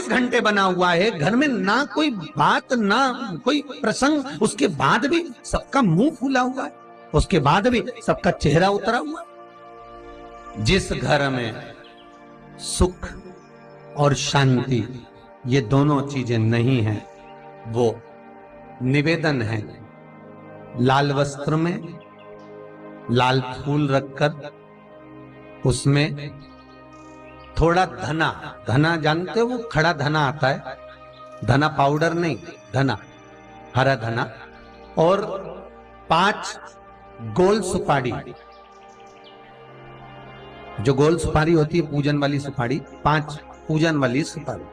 घंटे बना हुआ है, घर में ना कोई बात ना कोई प्रसंग, उसके बाद भी सबका मुंह फूला हुआ है, उसके बाद भी सबका चेहरा उतरा हुआ है। जिस घर में सुख और शांति ये दोनों चीजें नहीं हैं, वो निवेदन है लाल वस्त्र में लाल फूल रखकर उसमें थोड़ा धना, धना जानते हो वो खड़ा धना आता है, धना पाउडर नहीं, धना हरा धना, और 5 गोल सुपारी, जो गोल सुपारी होती है पूजन वाली सुपारी, 5 पूजन वाली सुपारी,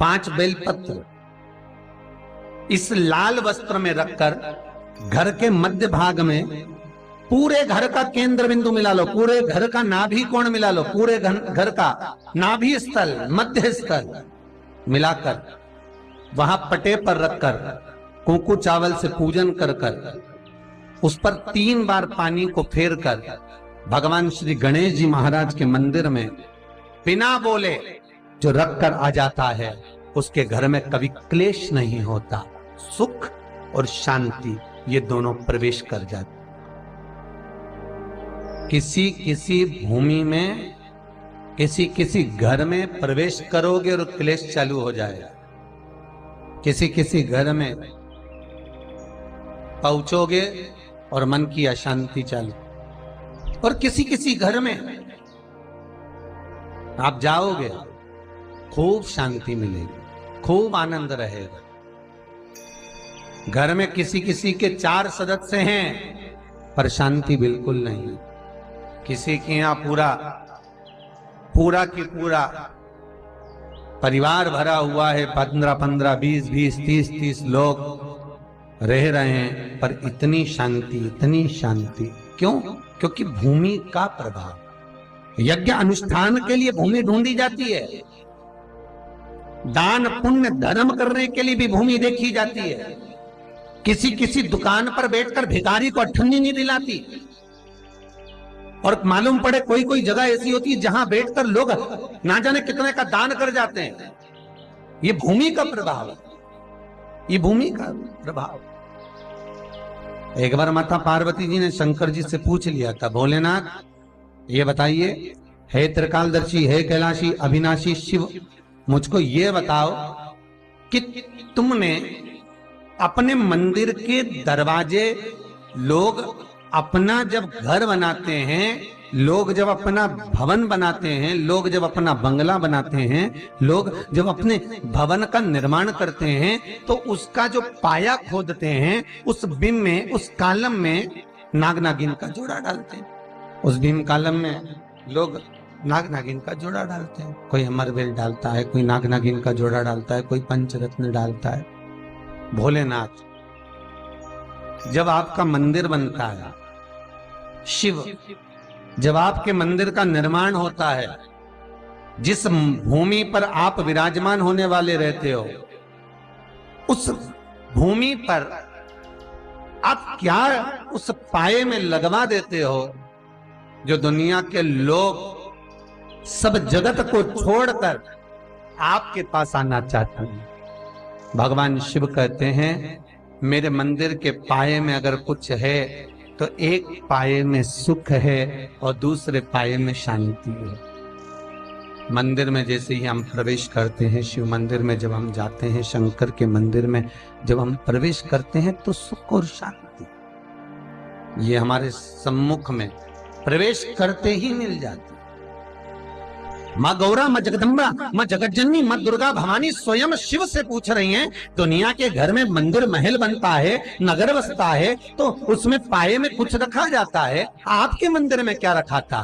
5 बेलपत्र इस लाल वस्त्र में रखकर घर के मध्य भाग में पूरे घर का केंद्र बिंदु मिला लो, पूरे घर का नाभि कोण मिला लो, पूरे घर का नाभि स्थल मध्य स्थल मिलाकर वहां पटे पर रखकर कुंकू चावल से पूजन कर कर उस पर 3 बार पानी को फेर कर भगवान श्री गणेश जी महाराज के मंदिर में बिना बोले जो रख कर आ जाता है, उसके घर में कभी क्लेश नहीं होता, सुख और शांति ये दोनों प्रवेश कर जाते। किसी किसी भूमि में किसी किसी घर में प्रवेश करोगे और क्लेश चालू हो जाएगा, किसी किसी घर में पहुंचोगे और मन की अशांति चालू, और किसी किसी घर में आप जाओगे खूब शांति मिलेगी, खूब आनंद रहेगा। घर में किसी किसी के 4 सदस्य हैं पर शांति बिल्कुल नहीं, किसी के यहां पूरा की पूरा परिवार भरा हुआ है, 15-15, 20-20, 30-30 लोग रह रहे हैं पर इतनी शांति। क्यों? क्योंकि भूमि का प्रभाव। यज्ञ अनुष्ठान के लिए भूमि ढूंढी जाती है, दान पुण्य धर्म करने के लिए भी भूमि देखी जाती है। किसी किसी दुकान पर बैठकर भिखारी को अठन्नी नहीं दिलाती, और मालूम पड़े कोई कोई जगह ऐसी होती है जहां बैठकर लोग ना जाने कितने का दान कर जाते हैं। ये भूमि का प्रभाव है, ये भूमि का प्रभाव। एक बार माता पार्वती जी ने शंकर जी से पूछ लिया था, भोलेनाथ ये बताइए, हे त्रिकालदर्शी, हे कैलाशी, अविनाशी शिव, मुझको ये बताओ कि तुमने अपने मंदिर के दरवाजे, लोग अपना जब घर बनाते हैं, लोग जब अपना भवन बनाते हैं, लोग जब अपना बंगला बनाते हैं, लोग जब अपने भवन का निर्माण करते हैं, तो उसका जो पाया खोदते हैं, उस बिम में, उस कालम में नाग नागिन का जोड़ा डालते हैं। उस बिम कालम में लोग नाग नागिन का जोड़ा डालते हैं, कोई अमरवेल डालता है, कोई नाग नागिन का जोड़ा डालता है, कोई पंचरत्न डालता है। भोलेनाथ, जब आपका मंदिर बनता है, शिव जब आपके मंदिर का निर्माण होता है, जिस भूमि पर आप विराजमान होने वाले रहते हो, उस भूमि पर आप क्या उस पाए में लगवा देते हो जो दुनिया के लोग सब जगत को छोड़कर आपके पास आना चाहते हैं। भगवान शिव कहते हैं, मेरे मंदिर के पाए में अगर कुछ है तो एक पाए में सुख है और दूसरे पाए में शांति है। मंदिर में जैसे ही हम प्रवेश करते हैं, शिव मंदिर में जब हम जाते हैं, शंकर के मंदिर में जब हम प्रवेश करते हैं, तो सुख और शांति ये हमारे सम्मुख में प्रवेश करते ही मिल जाती। माँ गौरा, माँ जगदम्बा, माँ जगतजननी, माँ दुर्गा भवानी स्वयं शिव से पूछ रही हैं, दुनिया के घर में मंदिर महल बनता है, नगर बसता है, तो उसमें पाए में कुछ रखा जाता है, आपके मंदिर में क्या रखा था?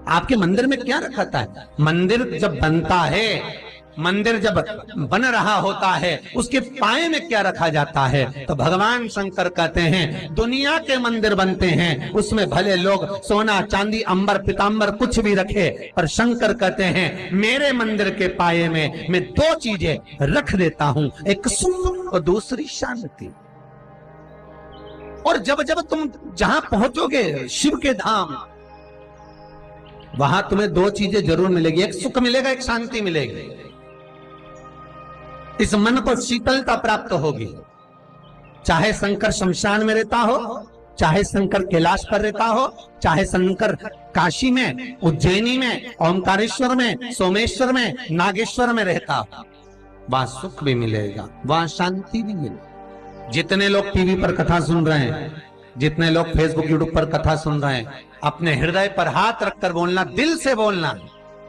आपके मंदिर में क्या रखा था? मंदिर जब बनता है, मंदिर जब बन रहा होता है, उसके पाए में क्या रखा जाता है? तो भगवान शंकर कहते हैं, दुनिया के मंदिर बनते हैं, उसमें भले लोग सोना चांदी अंबर पीतांबर कुछ भी रखे, पर शंकर कहते हैं, मेरे मंदिर के पाए में मैं 2 चीजें रख देता हूं, एक सुख और दूसरी शांति। और जब जब तुम जहां पहुंचोगे शिव के धाम, वहां तुम्हें दो चीजें जरूर मिलेगी, एक सुख मिलेगा, एक शांति मिलेगी। इस मन को शीतलता प्राप्त होगी। चाहे शंकर शमशान में रहता हो, चाहे शंकर कैलाश पर रहता हो, चाहे शंकर काशी में, उज्जैनी में, ओमकारेश्वर में, सोमेश्वर में, नागेश्वर में रहता हो, वहां सुख भी मिलेगा, वहां शांति भी मिलेगी। जितने लोग टीवी पर कथा सुन रहे हैं, जितने लोग फेसबुक यूट्यूब पर कथा सुन रहे हैं, अपने हृदय पर हाथ रखकर बोलना, दिल से बोलना।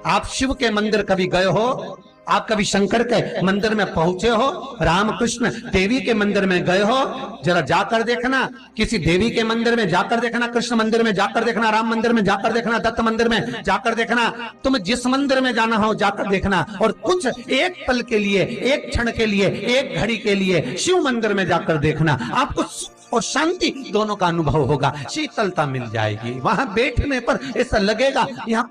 आप शिव के मंदिर कभी गए हो? आप कभी शंकर के मंदिर में पहुंचे हो? रामकृष्ण देवी के मंदिर में गए हो? जरा जाकर देखना, किसी देवी के मंदिर में जाकर देखना, कृष्ण मंदिर में जाकर देखना, राम मंदिर में जाकर देखना, दत्त मंदिर में जाकर देखना। तुम जिस मंदिर में जाना हो जाकर देखना, और कुछ एक पल के लिए, एक क्षण के लिए, एक घड़ी के लिए शिव मंदिर में जाकर देखना। आपको और शांति दोनों का अनुभव होगा, शीतलता मिल जाएगी। वहां बैठने पर ऐसा लगेगा यहाँ